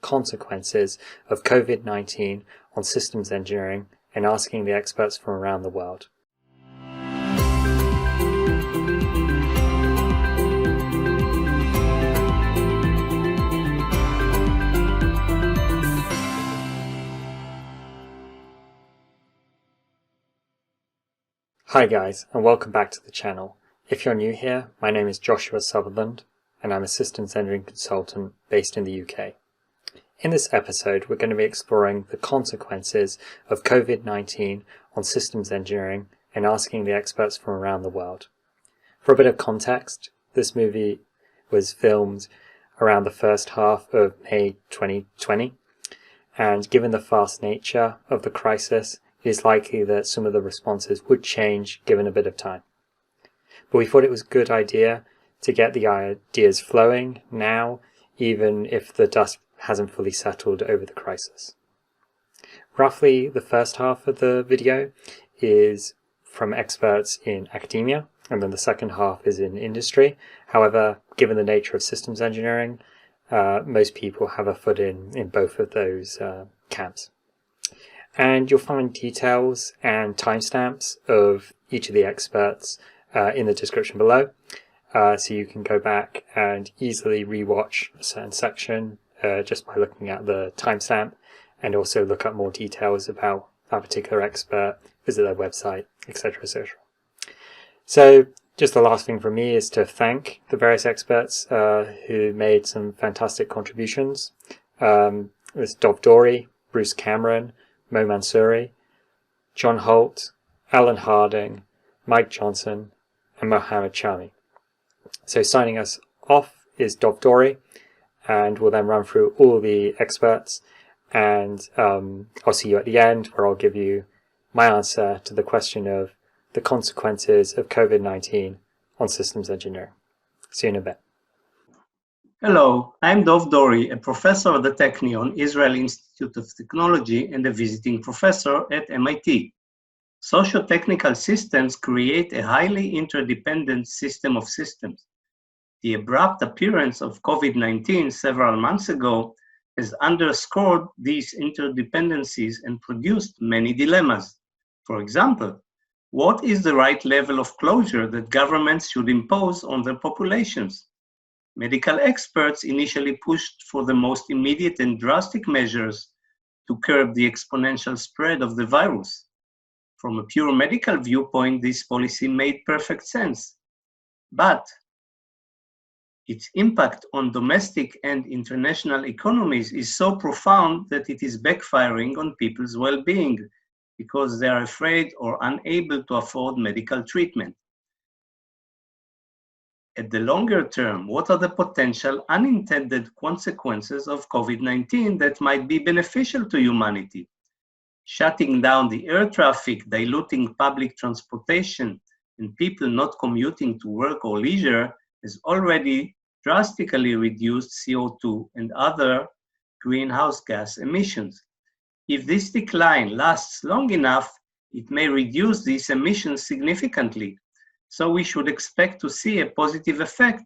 consequences of COVID-19 on systems engineering and asking the experts from around the world. Hi guys, and welcome back to the channel. If you're new here, my name is Joshua Sutherland, and I'm a systems engineering consultant based in the UK. In this episode, we're going to be exploring the consequences of COVID-19 on systems engineering and asking the experts from around the world. For a bit of context, this movie was filmed around the first half of May 2020, and given the fast nature of the crisis, it is likely that some of the responses would change given a bit of time. But we thought it was a good idea to get the ideas flowing now, even if the dust hasn't fully settled over the crisis. Roughly the first half of the video is from experts in academia, and then the second half is in industry. However, given the nature of systems engineering, most people have a foot in both of those camps. And you'll find details and timestamps of each of the experts in the description below, so you can go back and easily rewatch a certain section just by looking at the timestamp, and also look up more details about that particular expert, visit their website, etc., etc. So just the last thing from me is to thank the various experts who made some fantastic contributions. There's Dov Dori, Bruce Cameron, Mo Mansouri, John Holt, Alan Harding, Mike Johnson, and Mohammad Chami. So signing us off is Dov Dori, and we'll then run through all the experts, and I'll see you at the end where I'll give you my answer to the question of the consequences of COVID-19 on systems engineering. See you in a bit. Hello, I'm Dov Dori, a professor at the Technion Israel Institute of Technology and a visiting professor at MIT. Socio-technical systems create a highly interdependent system of systems. The abrupt appearance of COVID-19 several months ago has underscored these interdependencies and produced many dilemmas. For example, what is the right level of closure that governments should impose on their populations? Medical experts initially pushed for the most immediate and drastic measures to curb the exponential spread of the virus. From a pure medical viewpoint, this policy made perfect sense. But its impact on domestic and international economies is so profound that it is backfiring on people's well-being because they are afraid or unable to afford medical treatment. At the longer term, what are the potential unintended consequences of COVID-19 that might be beneficial to humanity? Shutting down the air traffic, diluting public transportation, and people not commuting to work or leisure has already drastically reduced CO2 and other greenhouse gas emissions. If this decline lasts long enough, it may reduce these emissions significantly. So we should expect to see a positive effect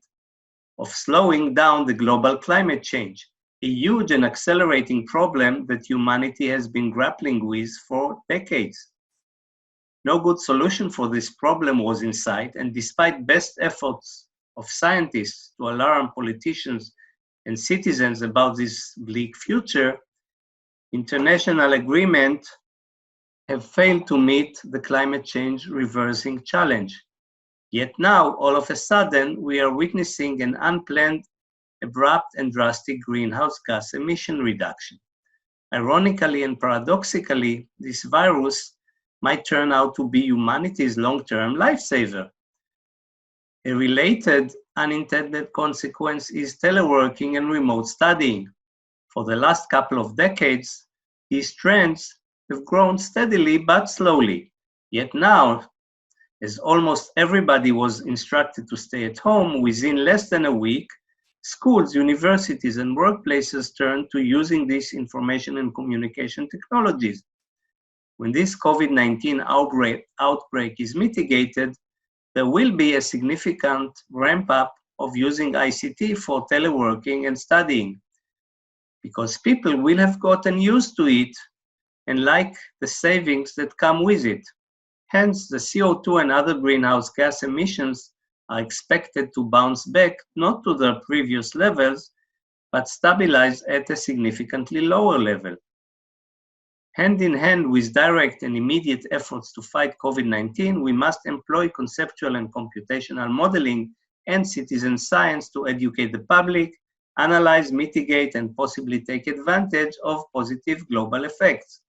of slowing down the global climate change, a huge and accelerating problem that humanity has been grappling with for decades. No good solution for this problem was in sight, and despite best efforts of scientists to alarm politicians and citizens about this bleak future, international agreement have failed to meet the climate change reversing challenge. Yet now, all of a sudden, we are witnessing an unplanned, abrupt, and drastic greenhouse gas emission reduction. Ironically and paradoxically, this virus might turn out to be humanity's long-term lifesaver. A related unintended consequence is teleworking and remote studying. For the last couple of decades, these trends have grown steadily but slowly. Yet now, as almost everybody was instructed to stay at home, within less than a week, schools, universities, and workplaces turned to using these information and communication technologies. When this COVID-19 outbreak is mitigated, there will be a significant ramp up of using ICT for teleworking and studying. because people will have gotten used to it and like the savings that come with it. Hence, the CO2 and other greenhouse gas emissions are expected to bounce back not to their previous levels, but stabilize at a significantly lower level. Hand in hand with direct and immediate efforts to fight COVID-19, we must employ conceptual and computational modeling and citizen science to educate the public, analyze, mitigate, and possibly take advantage of positive global effects.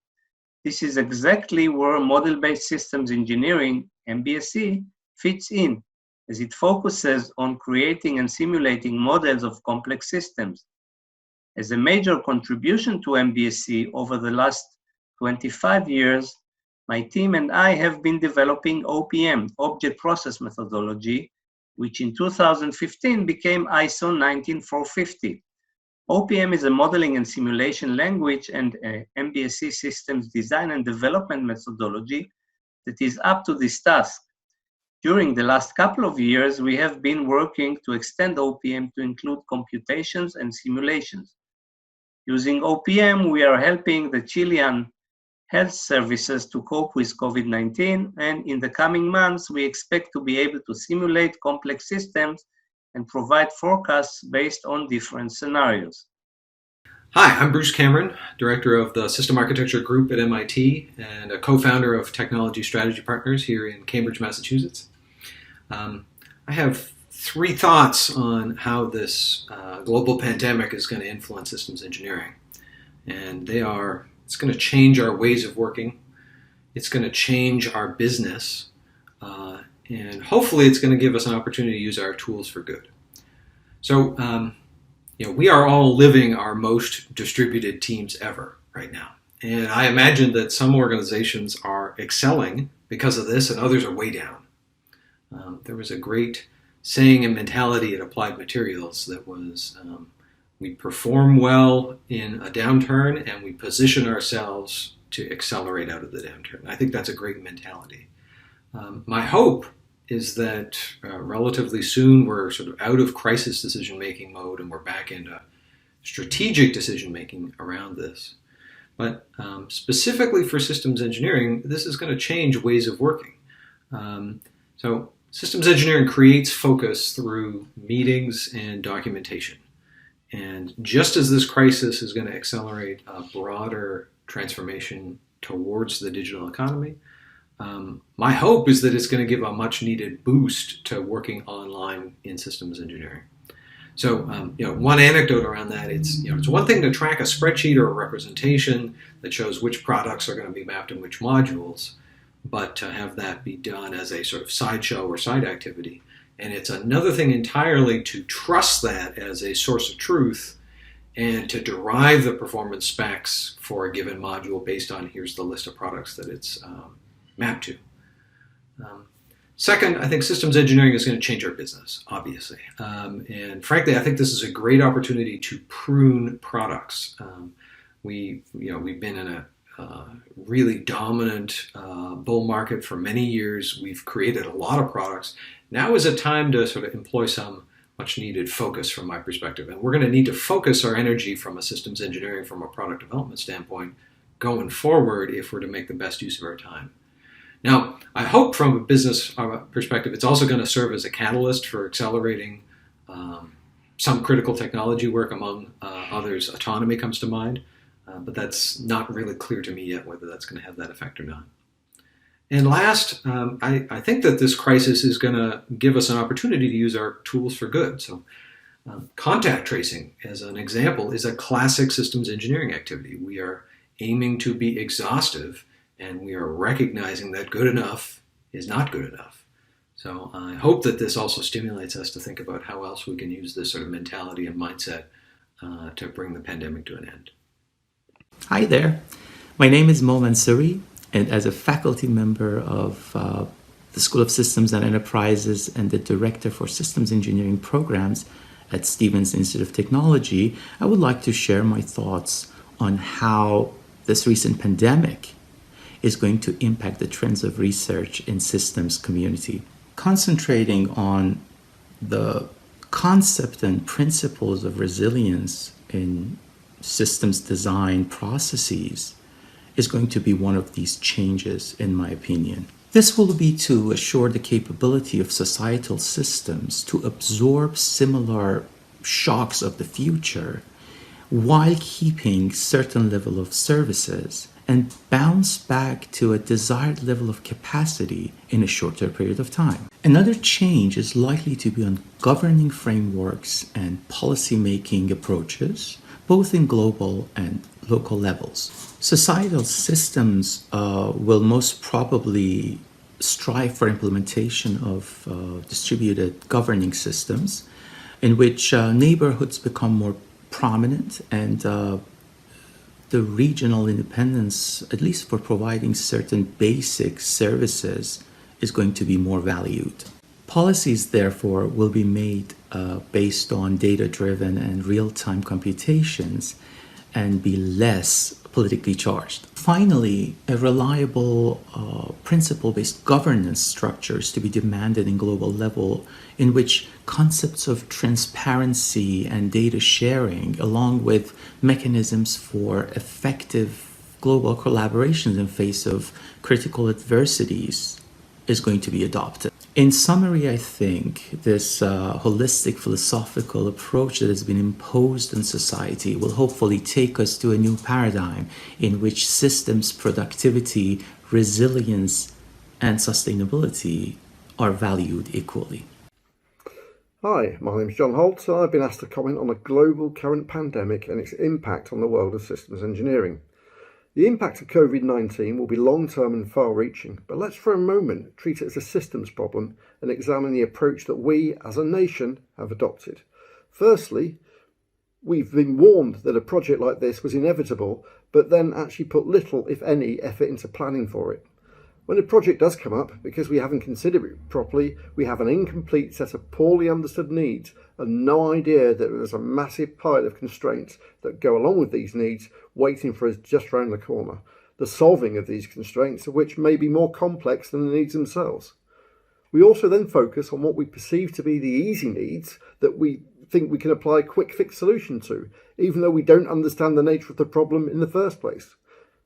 This is exactly where model-based systems engineering, MBSE, fits in, as it focuses on creating and simulating models of complex systems. As a major contribution to MBSE over the last 25 years, my team and I have been developing OPM, Object Process Methodology, which in 2015 became ISO 19450. OPM is a modeling and simulation language and MBSE systems design and development methodology that is up to this task. During the last couple of years, we have been working to extend OPM to include computations and simulations. Using OPM, we are helping the Chilean health services to cope with COVID-19, and in the coming months, we expect to be able to simulate complex systems and provide forecasts based on different scenarios. Hi, I'm Bruce Cameron, Director of the System Architecture Group at MIT and a co-founder of Technology Strategy Partners here in Cambridge, Massachusetts. I have three thoughts on how this global pandemic is going to influence systems engineering. And they are, it's going to change our ways of working, it's going to change our business, and hopefully it's going to give us an opportunity to use our tools for good. So, we are all living our most distributed teams ever right now. And I imagine that some organizations are excelling because of this and others are way down. There was a great saying and mentality at Applied Materials that was, we perform well in a downturn and we position ourselves to accelerate out of the downturn. I think that's a great mentality. My hope is that relatively soon we're sort of out of crisis decision-making mode and we're back into strategic decision-making around this. But specifically for systems engineering, this is going to change ways of working. So systems engineering creates focus through meetings and documentation. And just as this crisis is going to accelerate a broader transformation towards the digital economy, my hope is that it's going to give a much needed boost to working online in systems engineering. So, one anecdote around that, it's one thing to track a spreadsheet or a representation that shows which products are going to be mapped in which modules, but to have that be done as a sort of sideshow or side activity. And it's another thing entirely to trust that as a source of truth and to derive the performance specs for a given module based on here's the list of products that it's mapped to. Second, I think systems engineering is going to change our business, obviously. And frankly, I think this is a great opportunity to prune products. We've been in a really dominant bull market for many years. We've created a lot of products. Now is a time to sort of employ some much needed focus from my perspective. And we're going to need to focus our energy from a systems engineering, from a product development standpoint, going forward if we're to make the best use of our time. Now, I hope from a business perspective, it's also going to serve as a catalyst for accelerating some critical technology work, among others. Autonomy comes to mind, but that's not really clear to me yet whether that's going to have that effect or not. And last, I think that this crisis is going to give us an opportunity to use our tools for good. So contact tracing, as an example, is a classic systems engineering activity. We are aiming to be exhaustive, and we are recognizing that good enough is not good enough. So I hope that this also stimulates us to think about how else we can use this sort of mentality and mindset to bring the pandemic to an end. Hi there. My name is Mansouri, and as a faculty member of the School of Systems and Enterprises and the Director for Systems Engineering Programs at Stevens Institute of Technology, I would like to share my thoughts on how this recent pandemic is going to impact the trends of research in systems community. Concentrating on the concept and principles of resilience in systems design processes is going to be one of these changes, in my opinion. This will be to assure the capability of societal systems to absorb similar shocks of the future while keeping certain level of services and bounce back to a desired level of capacity in a shorter period of time. Another change is likely to be on governing frameworks and policy-making approaches, both in global and local levels. Societal systems will most probably strive for implementation of distributed governing systems in which neighborhoods become more prominent and the regional independence, at least for providing certain basic services, is going to be more valued. Policies, therefore, will be made based on data-driven and real-time computations and be less politically charged. Finally, a reliable principle-based governance structure is to be demanded in global level in which concepts of transparency and data sharing, along with mechanisms for effective global collaborations in face of critical adversities, is going to be adopted. In summary, I think this holistic philosophical approach that has been imposed on society will hopefully take us to a new paradigm in which systems productivity, resilience, and sustainability are valued equally. Hi, my name's John Holt, and I've been asked to comment on a global current pandemic and its impact on the world of systems engineering. The impact of COVID-19 will be long-term and far-reaching, but let's for a moment treat it as a systems problem and examine the approach that we, as a nation, have adopted. Firstly, we've been warned that a project like this was inevitable, but then actually put little, if any, effort into planning for it. When a project does come up, because we haven't considered it properly, we have an incomplete set of poorly understood needs and no idea that there's a massive pile of constraints that go along with these needs waiting for us just round the corner. The solving of these constraints, which may be more complex than the needs themselves. We also then focus on what we perceive to be the easy needs that we think we can apply a quick fix solution to, even though we don't understand the nature of the problem in the first place.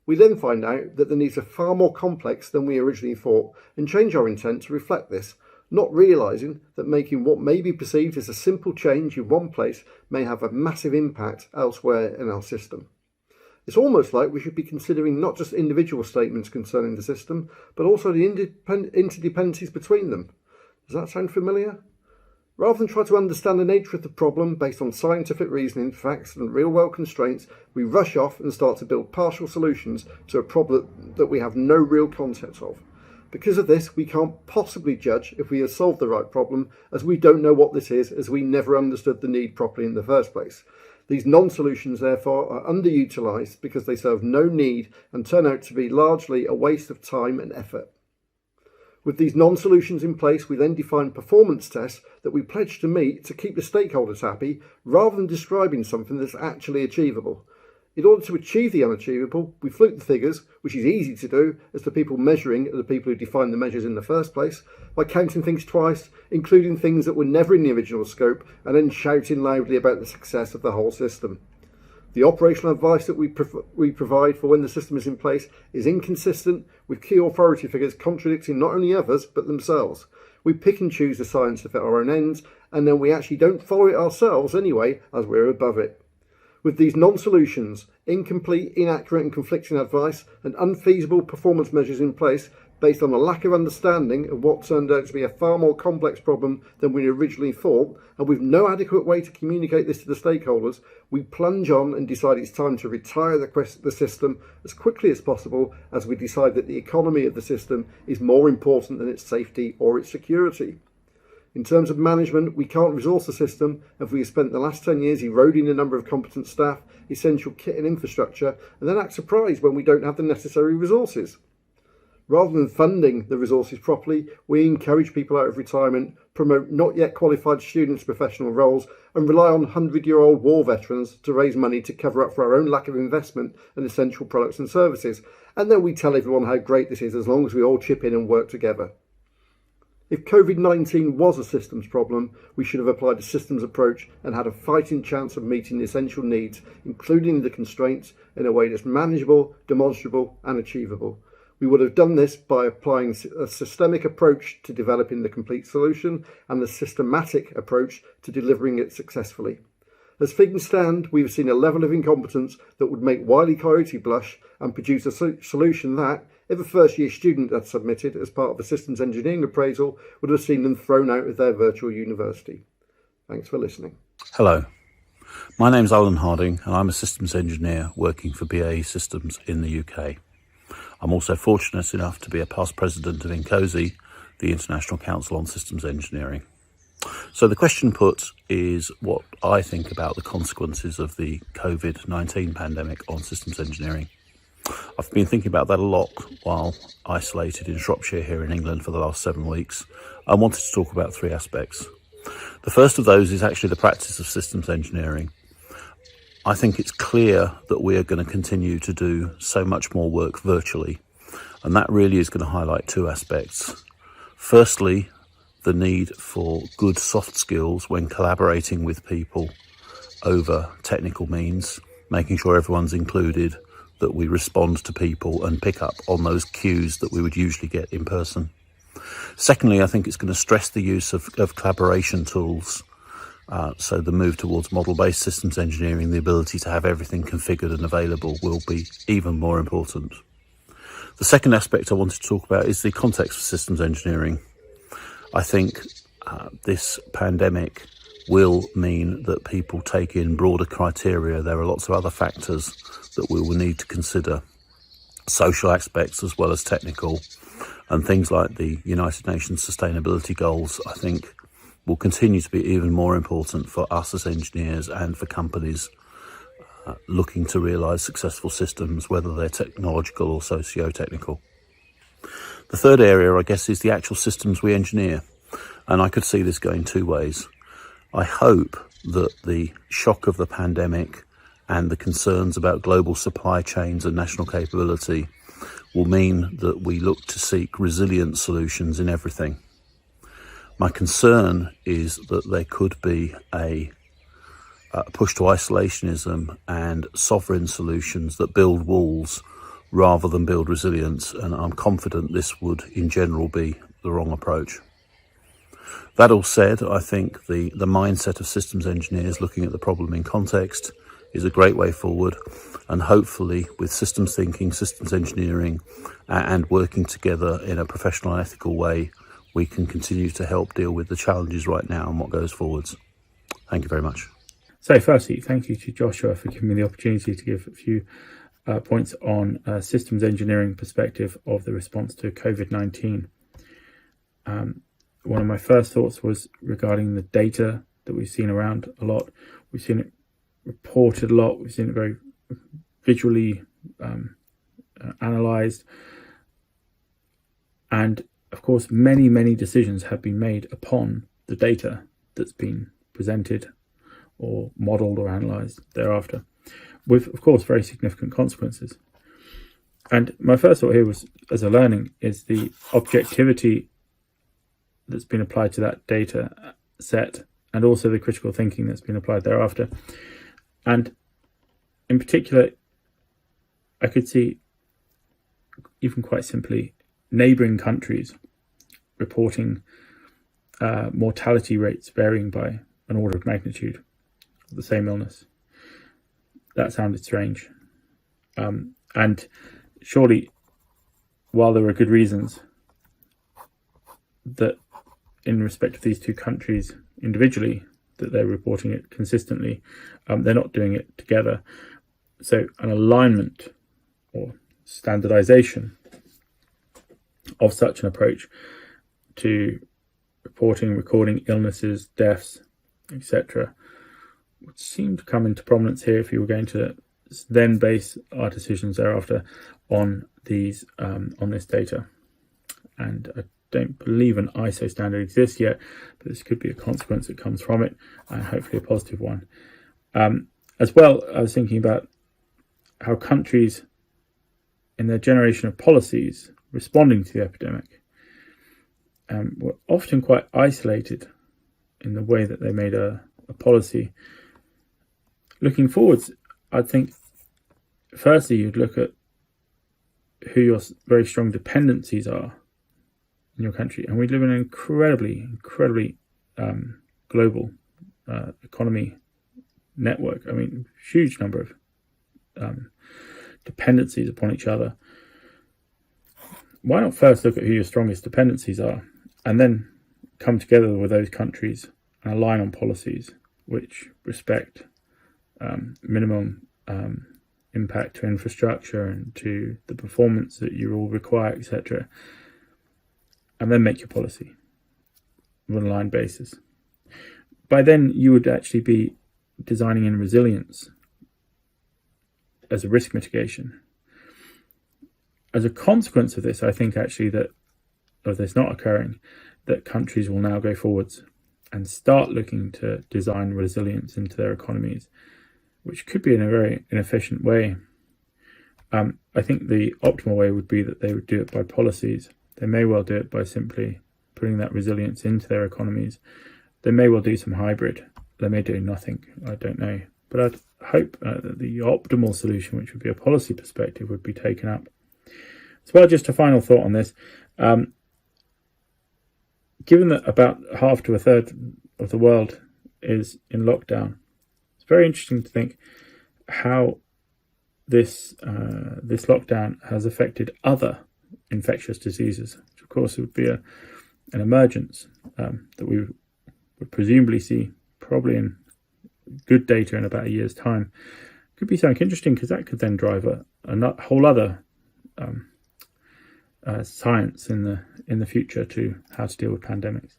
We then find out that the needs are far more complex than we originally thought and change our intent to reflect this, not realising that making what may be perceived as a simple change in one place may have a massive impact elsewhere in our system. It's almost like we should be considering not just individual statements concerning the system, but also the interdependencies between them. Does that sound familiar? Rather than try to understand the nature of the problem based on scientific reasoning, facts and real-world constraints, we rush off and start to build partial solutions to a problem that we have no real concept of. Because of this, we can't possibly judge if we have solved the right problem, as we don't know what this is, as we never understood the need properly in the first place. These non-solutions, therefore, are underutilised because they serve no need and turn out to be largely a waste of time and effort. With these non-solutions in place, we then define performance tests that we pledge to meet to keep the stakeholders happy, rather than describing something that's actually achievable. In order to achieve the unachievable, we fluke the figures, which is easy to do, as the people measuring are the people who define the measures in the first place, by counting things twice, including things that were never in the original scope, and then shouting loudly about the success of the whole system. The operational advice that we provide for when the system is in place is inconsistent, with key authority figures contradicting not only others, but themselves. We pick and choose the science to fit our own ends, and then we actually don't follow it ourselves anyway, as we're above it. With these non-solutions, incomplete, inaccurate and conflicting advice, and unfeasible performance measures in place, based on a lack of understanding of what turned out to be a far more complex problem than we originally thought, and with no adequate way to communicate this to the stakeholders, we plunge on and decide it's time to retire the system as quickly as possible, as we decide that the economy of the system is more important than its safety or its security. In terms of management, we can't resource the system if we have spent the last 10 years eroding the number of competent staff, essential kit and infrastructure, and then act surprised when we don't have the necessary resources. Rather than funding the resources properly, we encourage people out of retirement, promote not yet qualified students to professional roles, and rely on 100-year-old war veterans to raise money to cover up for our own lack of investment in essential products and services. And then we tell everyone how great this is as long as we all chip in and work together. If COVID-19 was a systems problem, we should have applied a systems approach and had a fighting chance of meeting the essential needs, including the constraints, in a way that's manageable, demonstrable and achievable. We would have done this by applying a systemic approach to developing the complete solution and the systematic approach to delivering it successfully. As things stand, we've seen a level of incompetence that would make Wile E. Coyote blush and produce a solution that, if a first-year student had submitted as part of a systems engineering appraisal, would have seen them thrown out of their virtual university. Thanks for listening. Hello, my name's Alan Harding and I'm a systems engineer working for BAE Systems in the UK. I'm also fortunate enough to be a past president of INCOSE, the International Council on Systems Engineering. So the question put is what I think about the consequences of the COVID-19 pandemic on systems engineering. I've been thinking about that a lot while isolated in Shropshire here in England for the last 7 weeks. I wanted to talk about 3 aspects. The first of those is actually the practice of systems engineering. I think it's clear that we are going to continue to do so much more work virtually, and that really is going to highlight 2 aspects. Firstly, the need for good soft skills when collaborating with people over technical means, making sure everyone's included, that we respond to people and pick up on those cues that we would usually get in person. Secondly, I think it's going to stress the use of collaboration tools. So the move towards model-based systems engineering, the ability to have everything configured and available, will be even more important. The second aspect I wanted to talk about is the context for systems engineering. I think this pandemic will mean that people take in broader criteria. There are lots of other factors that we will need to consider, social aspects as well as technical, and things like the United Nations Sustainability Goals, I think, will continue to be even more important for us as engineers and for companies looking to realise successful systems, whether they're technological or socio-technical. The third area, I guess, is the actual systems we engineer, and I could see this going 2 ways. I hope that the shock of the pandemic and the concerns about global supply chains and national capability will mean that we look to seek resilient solutions in everything. My concern is that there could be a push to isolationism and sovereign solutions that build walls rather than build resilience, and I'm confident this would in general be the wrong approach. That all said, I think the mindset of systems engineers looking at the problem in context is a great way forward, and hopefully with systems thinking, systems engineering and working together in a professional and ethical way, we can continue to help deal with the challenges right now and what goes forwards. Thank you very much. So firstly, thank you to Joshua for giving me the opportunity to give a few points on systems engineering perspective of the response to COVID-19. One of my first thoughts was regarding the data that we've seen around a lot. We've seen it reported a lot. We've seen it very visually analysed. And of course, many decisions have been made upon the data that's been presented or modelled or analysed thereafter, with, of course, very significant consequences. And my first thought here was, as a learning, is the objectivity that's been applied to that data set, and also the critical thinking that's been applied thereafter. And in particular, I could see, even quite simply, neighbouring countries reporting mortality rates varying by an order of magnitude of the same illness. That sounded strange. And surely, while there are good reasons that in respect of these 2 countries individually, that they're reporting it consistently, they're not doing it together. So an alignment or standardization of such an approach to reporting, recording illnesses, deaths, etc., would seem to come into prominence here if you were going to then base our decisions thereafter on these on this data. And I don't believe an ISO standard exists yet, but this could be a consequence that comes from it, and hopefully a positive one. As well, I was thinking about how countries in their generation of policies responding to the epidemic were often quite isolated in the way that they made a policy. Looking forwards, I think, firstly, you'd look at who your very strong dependencies are in your country. And we live in an incredibly global economy network. I mean, huge number of dependencies upon each other. Why not first look at who your strongest dependencies are and then come together with those countries and align on policies which respect minimum impact to infrastructure and to the performance that you all require, etc. And then make your policy on an aligned basis. By then, you would actually be designing in resilience as a risk mitigation. As a consequence of this, I think actually that, of this not occurring, that countries will now go forwards and start looking to design resilience into their economies, which could be in a very inefficient way. I think the optimal way would be that they would do it by policies. They may well do it by simply putting that resilience into their economies. They may well do some hybrid. They may do nothing. I don't know. But I'd hope that the optimal solution, which would be a policy perspective, would be taken up. As well, just a final thought on this. Given that about half to a third of the world is in lockdown, it's very interesting to think how this lockdown has affected other infectious diseases, which of course would be an emergence that we would presumably see probably in good data in about a year's time. Could be something interesting because that could then drive a whole other science in the future to how to deal with pandemics.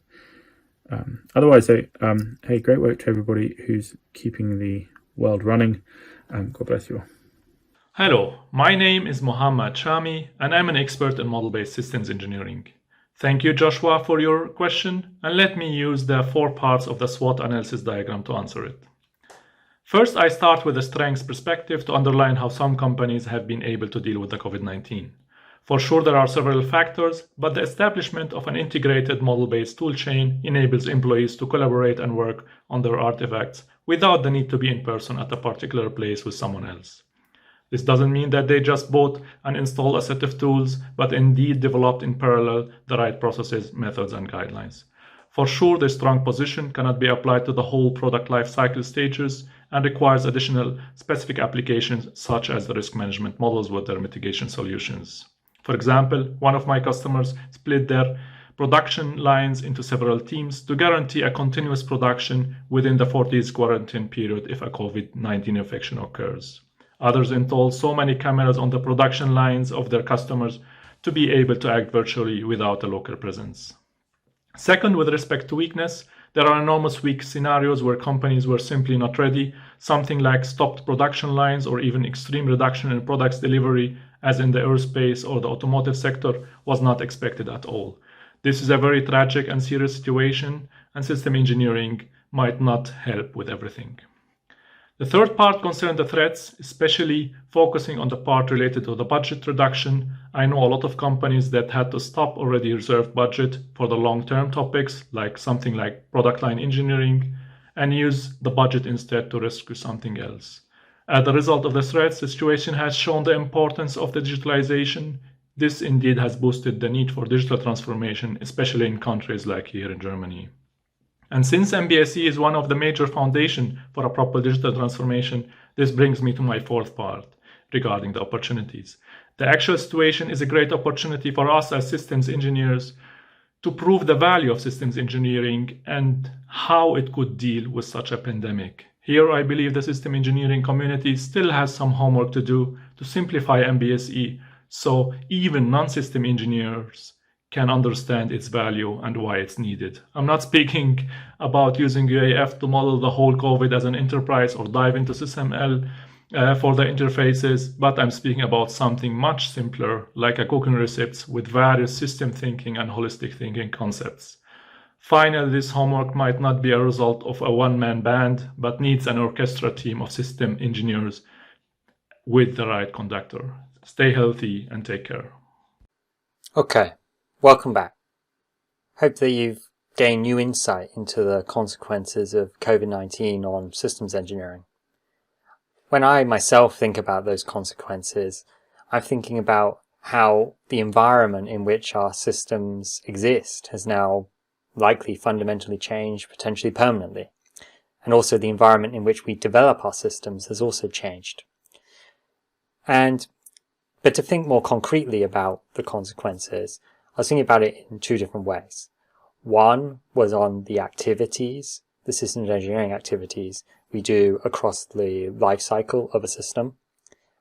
Otherwise, hey, great work to everybody who's keeping the world running. God bless you all. Hello, my name is Mohammad Chami, and I'm an expert in model-based systems engineering. Thank you, Joshua, for your question, and let me use the 4 parts of the SWOT analysis diagram to answer it. First, I start with a strengths perspective to underline how some companies have been able to deal with the COVID-19. For sure, there are several factors, but the establishment of an integrated model-based toolchain enables employees to collaborate and work on their artifacts without the need to be in person at a particular place with someone else. This doesn't mean that they just bought and installed a set of tools, but indeed developed in parallel the right processes, methods, and guidelines. For sure, this strong position cannot be applied to the whole product lifecycle stages and requires additional specific applications such as the risk management models with their mitigation solutions. For example, one of my customers split their production lines into several teams to guarantee a continuous production within the 40 days quarantine period if a COVID-19 infection occurs. Others installed so many cameras on the production lines of their customers to be able to act virtually without a local presence. Second, with respect to weakness, there are enormous weak scenarios where companies were simply not ready, something like stopped production lines or even extreme reduction in products delivery, as in the aerospace or the automotive sector, was not expected at all. This is a very tragic and serious situation, and system engineering might not help with everything. The third part concerns the threats, especially focusing on the part related to the budget reduction. I know a lot of companies that had to stop already reserved budget for the long-term topics, like something like product line engineering, and use the budget instead to rescue something else. As a result of the threats, the situation has shown the importance of the digitalization. This indeed has boosted the need for digital transformation, especially in countries like here in Germany. And since MBSE is one of the major foundations for a proper digital transformation, this brings me to my 4th part regarding the opportunities. The actual situation is a great opportunity for us as systems engineers to prove the value of systems engineering and how it could deal with such a pandemic. Here, I believe the system engineering community still has some homework to do to simplify MBSE, so even non-system engineers can understand its value and why it's needed. I'm not speaking about using UAF to model the whole COVID as an enterprise or dive into SysML for the interfaces, but I'm speaking about something much simpler, like a cooking recipes with various system thinking and holistic thinking concepts. Finally, this homework might not be a result of a one-man band, but needs an orchestra team of system engineers with the right conductor. Stay healthy and take care. Okay, welcome back. Hope that you've gained new insight into the consequences of COVID-19 on systems engineering. When I myself think about those consequences, I'm thinking about how the environment in which our systems exist has now likely fundamentally changed, potentially permanently. And also the environment in which we develop our systems has also changed. But to think more concretely about the consequences, I was thinking about it in two different ways. One was on the activities, the systems engineering activities we do across the life cycle of a system,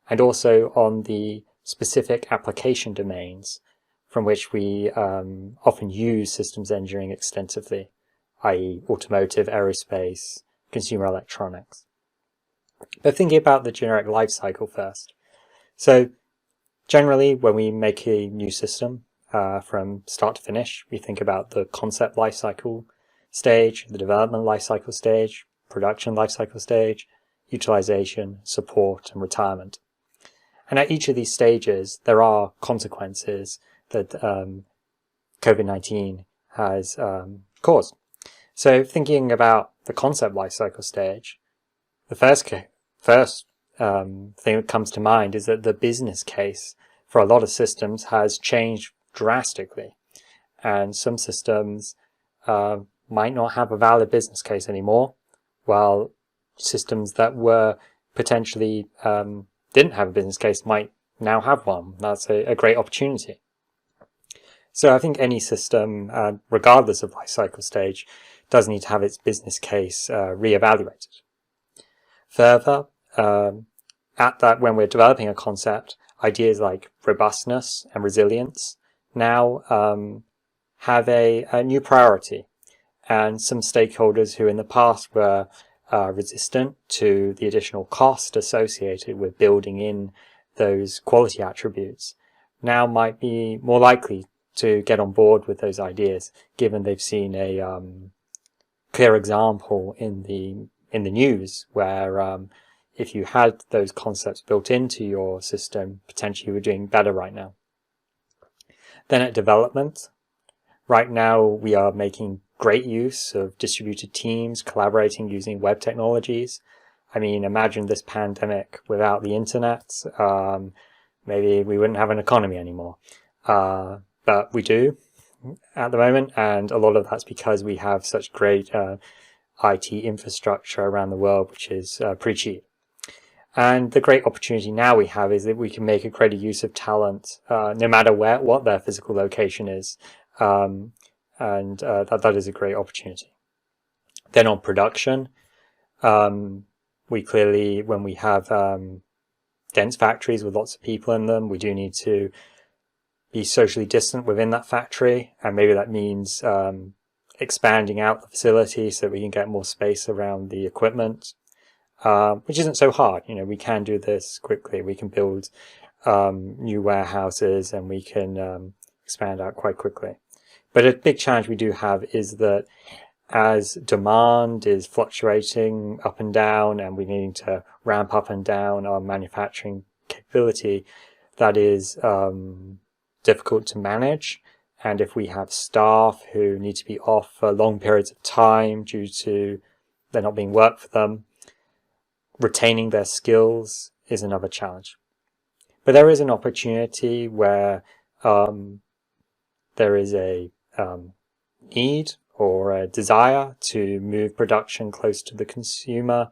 and also on the specific application domains from which we often use systems engineering extensively, i.e. automotive, aerospace, consumer electronics. But thinking about the generic life cycle first. So generally, when we make a new system from start to finish, we think about the concept life cycle stage, the development life cycle stage, production life cycle stage, utilization, support, and retirement. And at each of these stages, there are consequences that COVID-19 has caused. So thinking about the concept lifecycle stage, the first thing that comes to mind is that the business case for a lot of systems has changed drastically. And some systems might not have a valid business case anymore, while systems that were potentially didn't have a business case might now have one. That's a great opportunity. So I think any system, regardless of life cycle stage, does need to have its business case reevaluated. Further, when we're developing a concept, ideas like robustness and resilience now have a new priority. And some stakeholders who in the past were resistant to the additional cost associated with building in those quality attributes now might be more likely to get on board with those ideas, given they've seen a clear example in the news where if you had those concepts built into your system, potentially you were doing better right now. Then at development, right now we are making great use of distributed teams, collaborating using web technologies. I mean, imagine this pandemic without the internet. Maybe we wouldn't have an economy anymore. But we do at the moment, and a lot of that's because we have such great IT infrastructure around the world, which is pretty cheap. And the great opportunity now we have is that we can make a greater use of talent, no matter what their physical location is. That is a great opportunity. Then on production, we clearly, when we have dense factories with lots of people in them, we do need to be socially distant within that factory, and maybe that means expanding out the facility so we can get more space around the equipment, which isn't so hard. You know, we can do this quickly. We can build new warehouses, and we can expand out quite quickly. But a big challenge we do have is that as demand is fluctuating up and down, and we're needing to ramp up and down our manufacturing capability, that is difficult to manage. And if we have staff who need to be off for long periods of time due to there not being work for them, retaining their skills is another challenge. But there is an opportunity where there is a need or a desire to move production close to the consumer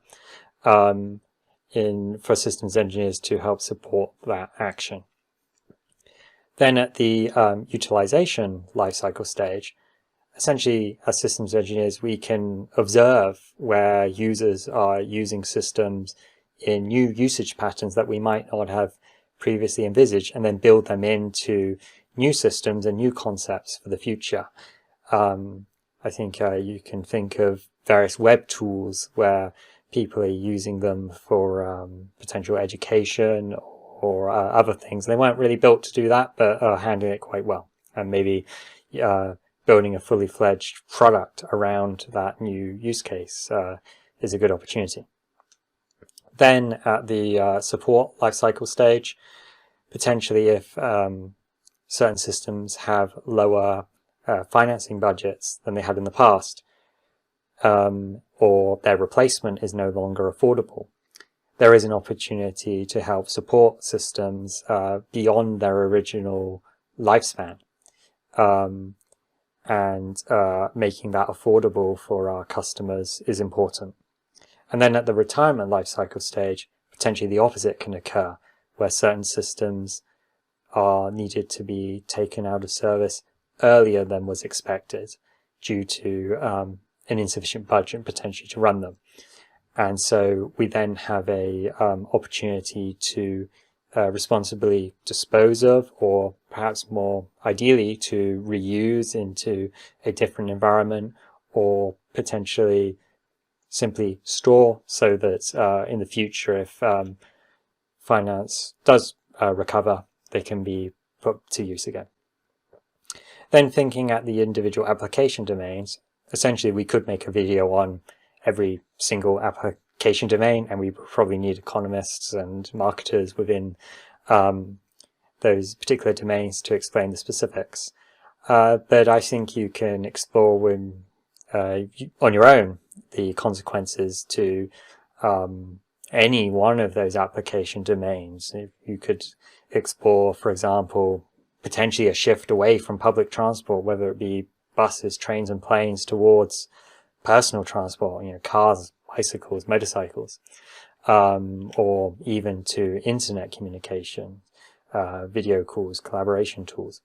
for systems engineers to help support that action. Then at the utilization lifecycle stage, essentially as systems engineers, we can observe where users are using systems in new usage patterns that we might not have previously envisaged, and then build them into new systems and new concepts for the future. I think you can think of various web tools where people are using them for potential education or other things. They weren't really built to do that, but are handling it quite well. And maybe building a fully fledged product around that new use case is a good opportunity. Then at the support lifecycle stage, potentially if certain systems have lower financing budgets than they had in the past, or their replacement is no longer affordable, there is an opportunity to help support systems beyond their original lifespan, and making that affordable for our customers is important. And then at the retirement lifecycle stage, potentially the opposite can occur, where certain systems are needed to be taken out of service earlier than was expected due to an insufficient budget potentially to run them. And so we then have a opportunity to responsibly dispose of, or perhaps more ideally to reuse into a different environment, or potentially simply store, so that in the future, if finance does recover, they can be put to use again. Then thinking at the individual application domains, essentially we could make a video on every single application domain, and we probably need economists and marketers within those particular domains to explain the specifics. But I think you can explore when, on your own, the consequences to any one of those application domains. You could explore, for example, potentially a shift away from public transport, whether it be buses, trains and planes, towards personal transport, cars, bicycles, motorcycles, or even to internet communication, video calls, collaboration tools.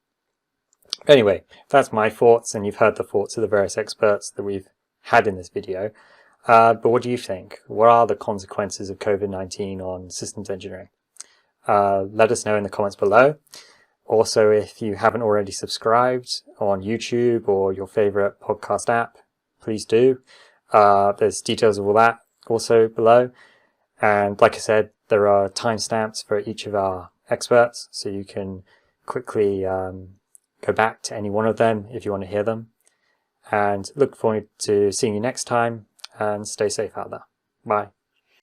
Anyway, that's my thoughts, and you've heard the thoughts of the various experts that we've had in this video. But what do you think? What are the consequences of COVID-19 on systems engineering? Let us know in the comments below. Also, if you haven't already subscribed on YouTube or your favorite podcast app, please do. There's details of all that also below. And like I said, there are timestamps for each of our experts, so you can quickly go back to any one of them if you want to hear them. And look forward to seeing you next time, and stay safe out there. Bye.